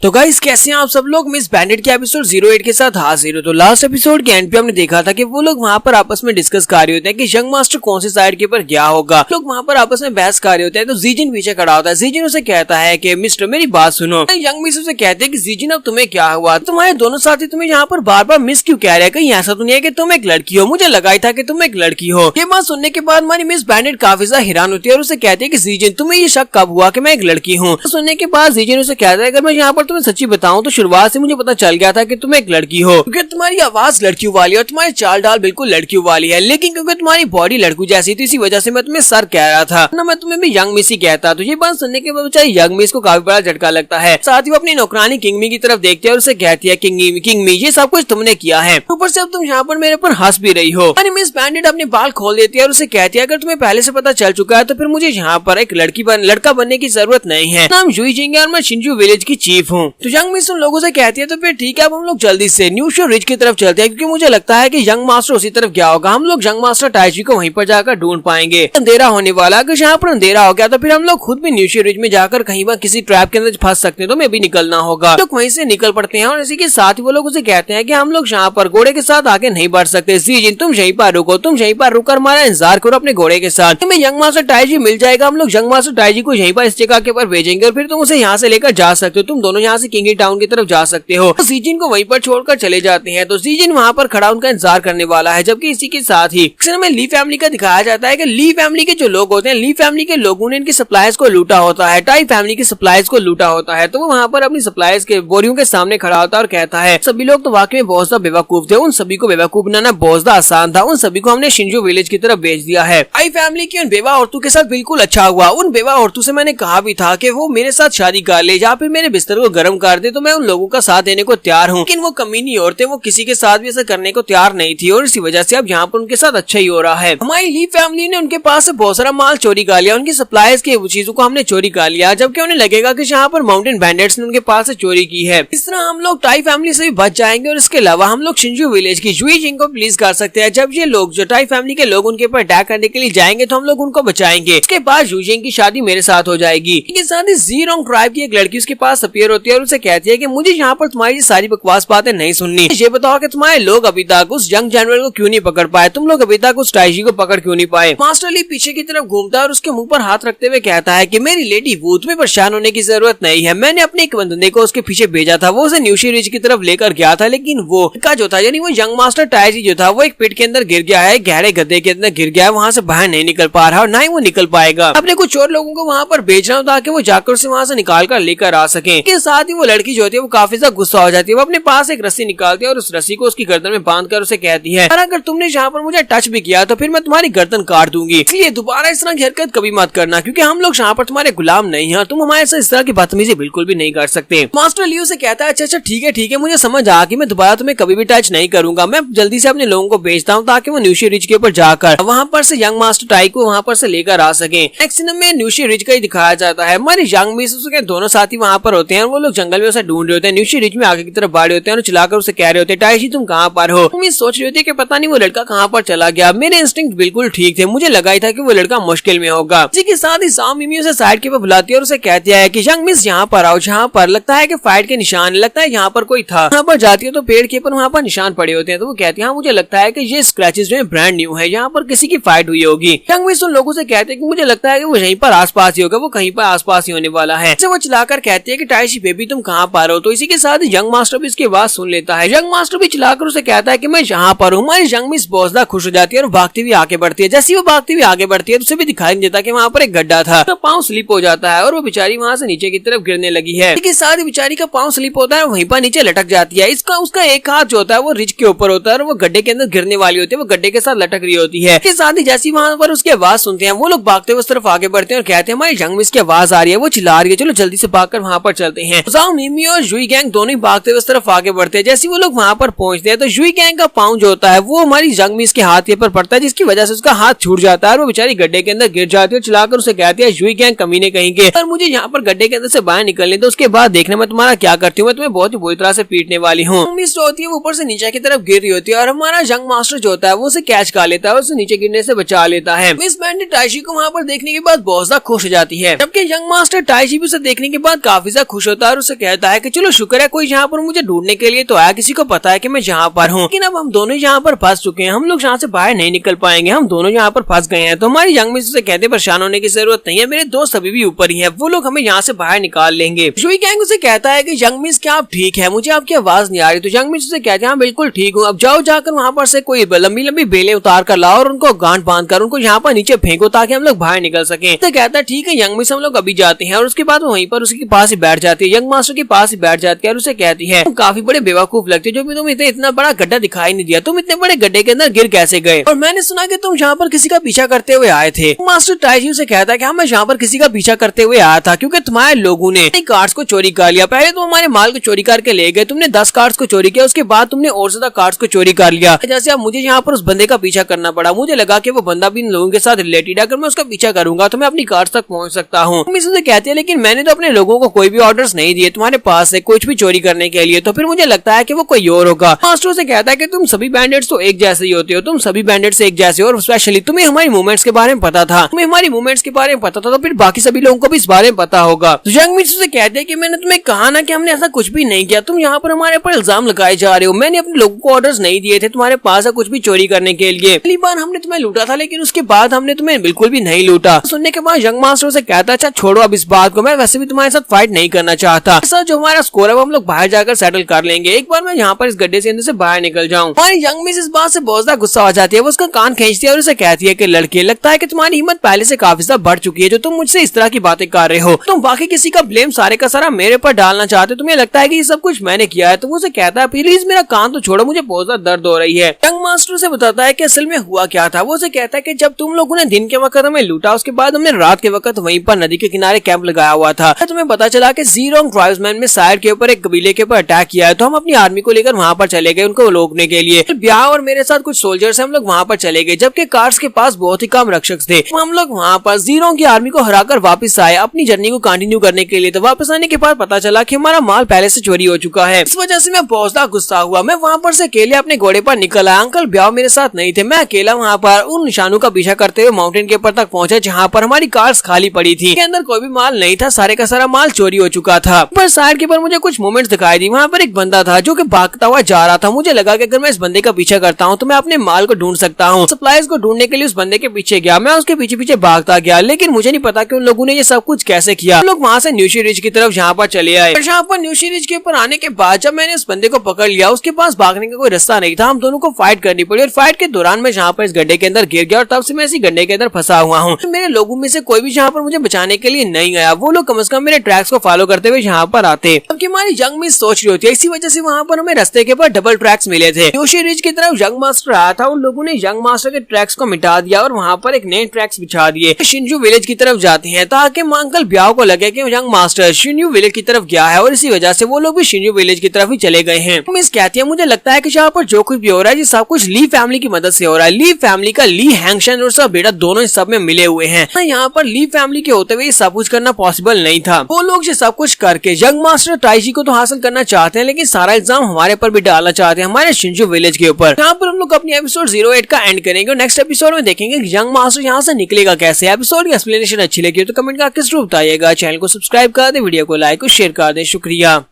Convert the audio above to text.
तो गाइस कैसे हैं आप सब लोग। मिस बैंडेड के एपिसोड 08 के साथ हाजिर हो। तो लास्ट एपिसोड के एंड पे हमने देखा था कि वो लोग वहां पर आपस में डिस्कस कर रहे होते हैं कि यंग मास्टर कौन सी साइड के ऊपर गया होगा। लोग वहां पर आपस में बहस कर रहे होते हैं। तो जीजिन पीछे खड़ा होता है। जीजिन उसे कहता है कि मिस्टर मेरी बात सुनो। यंग मिस उसे कहते हैं कि जीजिन अब तुम्हें क्या हुआ, तुम्हारे दोनों साथी तुम्हें यहाँ पर बार बार मिस क्यों कह रहे हैं, कहीं ऐसा तो नहीं है कि तुम एक लड़की हो, मुझे लगा था कि तुम एक लड़की हो। ये बात सुनने के बाद हमारी मिस बैंडेड काफी ज्यादा हैरान होती है और उसे कहती है कि जीजिन तुम्हें ये शक कब हुआ कि मैं एक लड़की हूँ। सुनने के बाद जीजिन उसे कहता है अगर मैं यहाँ पर तुम्हें सच्ची बताऊं तो शुरुआत से मुझे पता चल गया था कि तुम एक लड़की हो, क्योंकि तुम्हारी आवाज लड़कियों वाली है और तुम्हारी चाल डाल बिल्कुल लड़कियों वाली है, लेकिन क्योंकि तुम्हारी बॉडी लड़कों जैसी थी इसी वजह से मैं तुम्हें सर कह रहा था ना, मैं तुम्हें भी यंग मिस ही कहता। तो ये बात सुनने के बाद बेचारी यंग मिस को काफी बड़ा झटका लगता है। साथ ही वो अपनी नौकरानी किंगमी की तरफ देखती है और उसे कहती है किंगमी ये सब कुछ तुमने किया है, ऊपर से अब तुम यहाँ पर मेरे पर हंस भी रही हो। और मिस बैंडेड अपने बाल खोल देती है और उसे कहती है अगर तुम्हें पहले से पता चल चुका है तो फिर मुझे यहाँ पर एक लड़का बनने की जरूरत नहीं है। नाम जुई जिंग है और मैं शिंजू विलेज की चीफ हूँ। तो यंग मिस उन लोगों से कहती है तो फिर ठीक है अब हम लोग जल्दी से न्यूशो रिज की तरफ चलते हैं, क्योंकि मुझे लगता है कि यंग मास्टर उसी तरफ गया होगा। हम लोग यंग मास्टर टाइजी को वहीं पर जाकर ढूंढ पाएंगे। अंधेरा होने वाला, अगर यहाँ पर अंधेरा हो गया तो फिर हम लोग खुद भी न्यूशो रिज में जाकर कहीं पर किसी ट्रैप के अंदर फंस सकते हैं, तो हमें भी निकलना होगा। लोग वहीं से निकल पड़ते हैं और इसी के साथ वो लोग उसे कहते हैं कि हम लोग यहाँ पर घोड़े के साथ आगे नहीं बढ़ सकते। जीजिन तुम यहीं पर रुको, तुम यहीं पर रुकर हमारा इंतजार करो अपने घोड़े के साथ, हमें यंग मास्टर टाइजी मिल जाएगा। हम लोग यंग मास्टर टाइजी को यहीं पर इस जगह के ऊपर भेजेंगे और फिर तुम उसे यहाँ से लेकर जा सकते हो, तुम दोनों यहाँ से किंगी टाउन की तरफ जा सकते हो। जीजिन को वहीं पर छोड़कर चले जाते हैं। तो जीजिन वहाँ पर खड़ा उनका इंतजार करने वाला है, जबकि इसी के साथ ही में ली फैमिली का दिखाया जाता है कि ली फैमिली के जो लोग होते हैं, ली फैमिली के लोगों ने इनकी सप्लाईज को लूटा होता है, टाई फैमिली की सप्लाईज को लूटा होता है। तो वो वहाँ पर अपनी सप्लाईज के बोरियों के सामने खड़ा होता है और कहता है सभी लोग तो वाकई में बहुत ज्यादा बेवकूफ थे, उन सभी को बेवकूफ बनाना बहुत ज्यादा आसान था, उन सभी को हमने शिंजो विलेज की तरफ भेज दिया है। टाई फैमिली की उन बेवा औरतों के साथ बिल्कुल अच्छा हुआ। उन बेवा औरतों से मैंने कहा भी था कि वो मेरे साथ शादी कर ले या फिर मेरे बिस्तर को गर्म कर दे, तो मैं उन लोगों का साथ देने को तैयार हूँ। लेकिन वो कमीनी औरतें वो किसी के साथ भी ऐसा करने को तैयार नहीं थी और इसी वजह से अब यहाँ पर उनके साथ अच्छा ही हो रहा है। हमारी ली फैमिली ने उनके पास से बहुत सारा माल चोरी कर लिया, उनकी सप्लाईज की चीजों को हमने चोरी कर लिया, जबकि उन्हें लगेगा कि यहाँ पर माउंटेन बैंडेट्स ने उनके पास से चोरी की है। इस तरह हम लोग टाई फैमिली से भी बच जाएंगे और इसके अलावा हम लोग शिंजू विलेज की जुई जिंग को प्लीज कर सकते हैं। जब ये लोग जो टाई फैमिली के लोग उनके ऊपर अटैक करने के लिए जाएंगे तो हम लोग उनको बचाएंगे। उसके बाद जुई जिंग की शादी मेरे साथ हो जाएगी। इसके साथ ही जीरोंग ट्राइब की एक लड़की उसके पास अपीयर होती है और उसे कहती है कि मुझे यहाँ पर तुम्हारी सारी बकवास बातें नहीं सुननी, ये बताओ कि तुम्हारे लोग अभी तक उस यंग जानवर को क्यों नहीं पकड़ पाए, तुम लोग अभी तक उस टाइजी को पकड़ क्यों नहीं पाए। मास्टर ली पीछे की तरफ घूमता है और उसके मुंह पर हाथ रखते हुए कहता है कि मेरी लेडी वू तुम्हें परेशान होने की जरूरत नहीं है, मैंने अपने एक बंदे को उसके पीछे भेजा था, वो उसे न्यूशी रिज की तरफ लेकर गया था, लेकिन वो का जो था यानी वो यंग मास्टर टाइजी जो था वो एक पिट के अंदर गिर गया है, गहरे गड्ढे के अंदर गिर गया है, वहाँ से बाहर नहीं निकल पा रहा और ना ही वो निकल पाएगा। अपने कुछ और लोगों को वहाँ पर भेज रहा हूँ ताकि वो जाकर उसे वहाँ से निकाल कर लेकर आ सके। इसके साथ ही वो लड़की जो होती है वो काफी ज्यादा गुस्सा हो जाती है, वो अपने पास एक रस्सी निकालती है और उस रस्सी को उसकी गर्दन में बांध कर उसे कहती है अगर तुमने यहाँ पर मुझे टच भी किया तो फिर मैं तुम्हारी गर्दन काट दूंगी, इसलिए दोबारा इस तरह की हरकत कभी मत करना, क्योंकि हम लोग यहाँ पर तुम्हारे गुलाम नहीं है, तुम हमारे साथ इस तरह की बदतमीजी बिल्कुल भी नहीं कर सकते। मास्टर लियो से कहता है अच्छा ठीक है मुझे समझ आ कि मैं दोबारा तुम्हें कभी भी टच नहीं करूंगा, मैं जल्दी से अपने लोगों को भेजता हूँ ताकि वो न्यूशी रिज के ऊपर जाकर वहाँ पर से यंग मास्टर टाई को वहाँ पर से लेकर आ सके। नेक्स्ट सीन में न्यूशी रिज का ही दिखाया जाता है। हमारे यंग मिस के दोनों साथी वहाँ पर होते हैं और वो लोग जंगल में उसे ढूंढ रहे होते हैं। न्यूशी रिज में आगे की तरफ बढ़ रहे होते हैं और चिल्लाकर उसे कह रहे होते हैं टाइजी तुम कहाँ पर हो। तुम ये सोच रहे होते कि पता नहीं वो लड़का कहाँ पर चला गया। मेरे इंस्टिंक्ट बिल्कुल ठीक थे, मुझे लगा ही था कि वो लड़का मुश्किल में होगा। इसी के साथ ही साम मिमी उसे साइड के ऊपर बुलाती है और उसे कहती है कि यंग मिस यहाँ पर आओ, जहाँ पर लगता है कि फाइट के निशान, लगता है यहाँ पर कोई था। यहाँ पर जाती है तो पेड़ के ऊपर वहाँ पर निशान पड़े होते हैं, तो वो कहती है हाँ मुझे लगता है कि ये स्क्रैचेस जो है ब्रांड न्यू है, यहाँ पर किसी की फाइट हुई होगी। यंग मिस उन लोगों से कहते हैं कि मुझे लगता है कि वो यहीं पर आसपास ही होगा, वो कहीं पर आसपास ही होने वाला है। वो चिल्लाकर कहती है कि टाइशी बेबी तुम कहाँ पर हो। तो इसी के साथ यंग मास्टर भी इसकी आवाज सुन लेता है। यंग मास्टर भी चिल्लाकर उसे कहता है कि मैं यहाँ पर हूँ। हमारी यंग मिस बहुत ज्यादा खुश हो जाती है और भागती हुई आगे बढ़ती है। जैसी वो भागती हुई आगे बढ़ती है तो उसे भी दिखाई नहीं देता कि वहाँ पर एक गड्ढा था, तो पाँव स्लिप हो जाता है और वो बेचारी वहाँ से नीचे की तरफ गिरने लगी है। इसके साथ ही बेचारी का पाँव स्लिप होता है, वहीं पर नीचे लटक जाती है। इसका उसका एक हाथ जो होता है वो रिज के ऊपर होता है और वो गड्ढे के अंदर गिरने वाली होती है, वो गड्ढे के साथ लटक रही होती है। इसके साथ ही जैसी वहाँ पर उसकी आवाज सुनते हैं वो लोग भागते हुए उस तरफ आगे बढ़ते हैं और कहते हैं हमारी यंग मिस की आवाज आ रही है, वो चिल्ला रही है, चलो जल्दी से भागकर वहाँ पर चलते हैं। मिमी और जुई गैंग दोनों ही भागते हुए उस तरफ आगे बढ़ते हैं। जैसे वो लोग वहाँ पर पहुंचते हैं तो जुई गैंग का पाँव जो होता है वो हमारी यंग मिस के हाथ के ऊपर पड़ता है, जिसकी वजह से उसका हाथ छूट जाता है और वो बेचारी गड्ढे के अंदर गिर जाती है। चिल्लाकर उसे कहती है जुई गैंग कमीने कहेंगे और मुझे यहाँ पर गड्ढे के अंदर से बाहर निकलने तो उसके बाद देखने में तुम्हारा क्या करती हूँ, मैं तुम्हें बहुत ही बुरी तरह से पीटने वाली हूँ। मिस जो होती है वो ऊपर से नीचे की तरफ गिर रही होती है और हमारा यंग मास्टर जो होता है वो उसे कैच कर लेता है और उसे नीचे गिरने से बचा लेता है। मिस बैंडेड टाइशी को वहाँ पर देखने के बाद बहुत ज्यादा खुश हो जाती है, जबकि यंग मास्टर टाइशी भी उसे देखने के बाद काफी ज्यादा खुश होता है और उसे कहता है कि चलो शुक्र है कोई यहाँ पर मुझे ढूंढने के लिए तो आया, किसी को पता है कि मैं यहाँ पर हूँ, लेकिन अब हम दोनों यहाँ पर फंस चुके हैं, हम लोग यहाँ से बाहर नहीं निकल पाएंगे, हम दोनों यहाँ पर फंस गए हैं। तो हमारी यंग मिस उसे कहते परेशान होने की जरूरत नहीं है, मेरे दोस्त अभी भी ऊपर ही है, वो लोग हमें यहाँ से बाहर निकाल लेंगे। जोई गैंग उसे कहता है कि यंग मिस क्या आप ठीक है, मुझे आपकी आवाज नहीं आ रही। तो यंग मिस उसे कहते हैं हाँ बिल्कुल ठीक हूँ, अब जाओ जाकर वहाँ पर से कोई लंबी लंबी बेलें उतार कर लाओ और उनको गांठ बांध कर उनको यहाँ पर नीचे फेंको ताकि हम लोग बाहर निकल सके। तो कहता है ठीक है यंग मिस, हम लोग अभी जाते हैं। और उसके बाद वहीं पर उसके पास ही बैठ जाती है, यंग मास्टर के पास ही बैठ जाती है और उसे कहती है काफी बड़े बेवकूफ लगते जो भी तुम इतना बड़ा गड्ढा दिखाई नहीं दिया, तुम इतने बड़े गड्ढे के अंदर गिर कैसे गए, और मैंने सुना कि तुम यहाँ पर किसी का पीछा करते हुए आए थे। मास्टर टाइजी से कहता है कि हाँ मैं यहाँ पर किसी का पीछा करते हुए आया था क्योंकि तुम्हारे लोगों ने कार्ड्स को चोरी कर लिया। पहले तुम हमारे माल को चोरी करके ले गए, तुमने 10 कार्ड्स को चोरी किया, उसके बाद तुमने और ज्यादा कार्ड्स को चोरी कर लिया। जैसे अब मुझे यहाँ पर उस बंदे का पीछा करना पड़ा, मुझे लगा कि वो बंदा भी इन लोगों के साथ रिलेटेड है, अगर मैं उसका पीछा करूंगा तो मैं अपनी कार्ड्स तक पहुंच सकता हूँ। मिस कहती है लेकिन मैंने तो अपने लोगों को कोई भी ऑर्डर्स नहीं दिए तुम्हारे पास से कुछ भी चोरी करने के लिए, तो फिर मुझे लगता है कि वो कोई और होगा। मास्टर से कहता है कि तुम सभी बैंडिट्स तो एक जैसे ही होते हो, तुम सभी बैंडिट्स एक जैसे हो, और स्पेशली तुम्हें हमारी मूवमेंट्स के बारे में पता था, तुम्हें हमारी मूवमेंट्स के बारे में पता था, तो फिर बाकी सभी लोगों को भी इस बारे में पता होगा। तो यंग मिस से कहते हैं कि मैंने तुम्हें कहा ना कि हमने ऐसा कुछ भी नहीं किया, तुम यहाँ पर हमारे ऊपर इल्जाम लगाए जा रहे हो, मैंने अपने लोगों को ऑर्डर्स नहीं दिए थे तुम्हारे पास कुछ भी चोरी करने के लिए। पहली बार हमने तुम्हें लूटा था लेकिन उसके बाद हमने तुम्हें बिल्कुल भी नहीं लूटा। सुनने के बाद यंग मास्टर से कहता है अच्छा छोड़ो अब इस बात को, मैं वैसे भी तुम्हारे साथ फाइट नहीं करना चाहता, ऐसा जो हमारा स्कोर है वो हम लोग बाहर जाकर सेटल कर लेंगे, एक बार मैं यहाँ पर इस गड्ढे से अंदर से बाहर निकल जाऊँ। हमारी यंग मिस इस बात से बहुत ज्यादा गुस्सा हो जाती है, वो उसका कान खींचती है और उसे कहती है कि लड़के लगता है कि तुम्हारी हिम्मत पहले से काफी ज्यादा बढ़ चुकी है, जो तुम मुझसे इस तरह की बातें कर रहे हो, तुम बाकी किसी का ब्लेम सारे का सारा मेरे पर डालना चाहते हो, तुम्हें लगता है कि ये सब कुछ मैंने किया है। तो वो उसे कहता है प्लीज मेरा कान तो छोड़ो, मुझे बहुत ज्यादा दर्द हो रही है। यंग मास्टर से बताता है कि असल में हुआ क्या था। वो उसे कहता है कि जब तुम लोगों ने दिन के वक्त हमें लूटा, उसके बाद हमने रात के वक्त वहीं पर नदी के किनारे कैंप लगाया हुआ था, तुम्हें पता चला कि ज़ीरोंग ट्राइब्समैन में साइड के ऊपर एक कबीले के ऊपर अटैक किया है, तो हम अपनी आर्मी को लेकर वहाँ पर चले गए उनको रोकने के लिए। ब्याह और मेरे साथ कुछ सोल्जर्स हम लोग वहाँ पर चले गए, जबकि कार्ड्स के पास बहुत ही कम रक्षक थे। हम लोग वहाँ पर ज़ीरोंग की आर्मी को हराकर वापस आए अपनी जर्नी को कंटिन्यू करने के लिए। तो वापस आने के बाद पता चला कि हमारा माल पहले से चोरी हो चुका है, इस वजह से मैं बहुत ज्यादा गुस्सा हुआ। मैं वहाँ पर से अकेले अपने घोड़े पर निकल आया, अंकल ब्याह मेरे साथ नहीं थे, मैं अकेला वहाँ पर उन निशानों का पीछा करते हुए माउंटेन के ऊपर तक पहुंचा जहाँ पर हमारी कार्स खाली पड़ी थी, के अंदर कोई भी माल नहीं था, सारे का सारा माल चोरी हो चुका था। पर साइड के ऊपर मुझे कुछ मोमेंट्स दिखाई दी, वहाँ पर एक बंदा था जो कि भागता हुआ जा रहा था, मुझे लगा कि अगर मैं इस बंदे का पीछा करता हूँ तो मैं अपने माल को ढूंढ सकता हूँ। सप्लाईज को ढूंढने के लिए उस बंदे के पीछे गया, मैं उसके पीछे पीछे भागता गया, लेकिन मुझे नहीं पता कि उन लोगों ने ये सब कुछ कैसे किया। हम लोग वहाँ से न्यूशी रिज की तरफ यहाँ पर चले आए। यहाँ पर न्यूशी रिज के ऊपर आने के बाद जब मैंने उस बंदे को पकड़ लिया, उसके पास भागने का कोई रास्ता नहीं था, हम दोनों को फाइट करनी पड़ी, और फाइट के दौरान मैं यहाँ पर इस गड्ढे के अंदर गिर गया और तब से मैं इसी गड्ढे के अंदर फंसा हुआ हूँ। मेरे लोगों में से कोई भी यहाँ पर मुझे बचाने के लिए नहीं आया, वो लोग कम से कम मेरे ट्रैक्स को फॉलो करते हुए यहाँ पर आते। जबकि हमारी यंग मिस सोच रही होती है, इसी वजह से वहाँ पर हमें रास्ते के ऊपर डबल ट्रैक्स मिले थे। न्यूशी रिज की तरफ यंग मास्टर आया था, उन लोगों ने यंग मास्टर के ट्रैक्स को मिटा दिया और वहाँ पर एक नए ट्रैक्स बिछा दिए। शिनजू विलेज की तरफ जाती है ताकि अंकल ब्याह को लगे कि यंग मास्टर शिनजू विलेज की तरफ गया है, और इसी वजह से वो लोग भी शिनजू विलेज की तरफ ही चले गए हैं। मिस कहती है मुझे लगता है कि यहाँ पर जो कुछ भी हो रहा है ये सब कुछ ली फैमिली की मदद से हो रहा है। ली फैमिली का ली हैंगशन और उसका बेटा दोनों इस सब में मिले हुए हैं। यहाँ पर ली फैमिली के होते हुए सब कुछ करना पॉसिबल नहीं था। वो लोग ये सब कुछ करके यंग मास्टर टाइजी को तो हासिल करना चाहते हैं, लेकिन सारा इल्जाम हमारे पर भी डालना चाहते हैं, हमारे शिनजू विलेज के ऊपर। यहाँ पर हम लोग अपनी एपिसोड 08 का एंड करेंगे और नेक्स्ट एपिसोड में देखेंगे यंग मास्टर यहाँ से निकलेगा कैसे। एपिसोड की एक्सप्लेनेशन अच्छी लगी तो कमेंट करके जरूर बताइएगा। चैनल को सब्सक्राइब कर दे, वीडियो को लाइक और शेयर कर दे। शुक्रिया।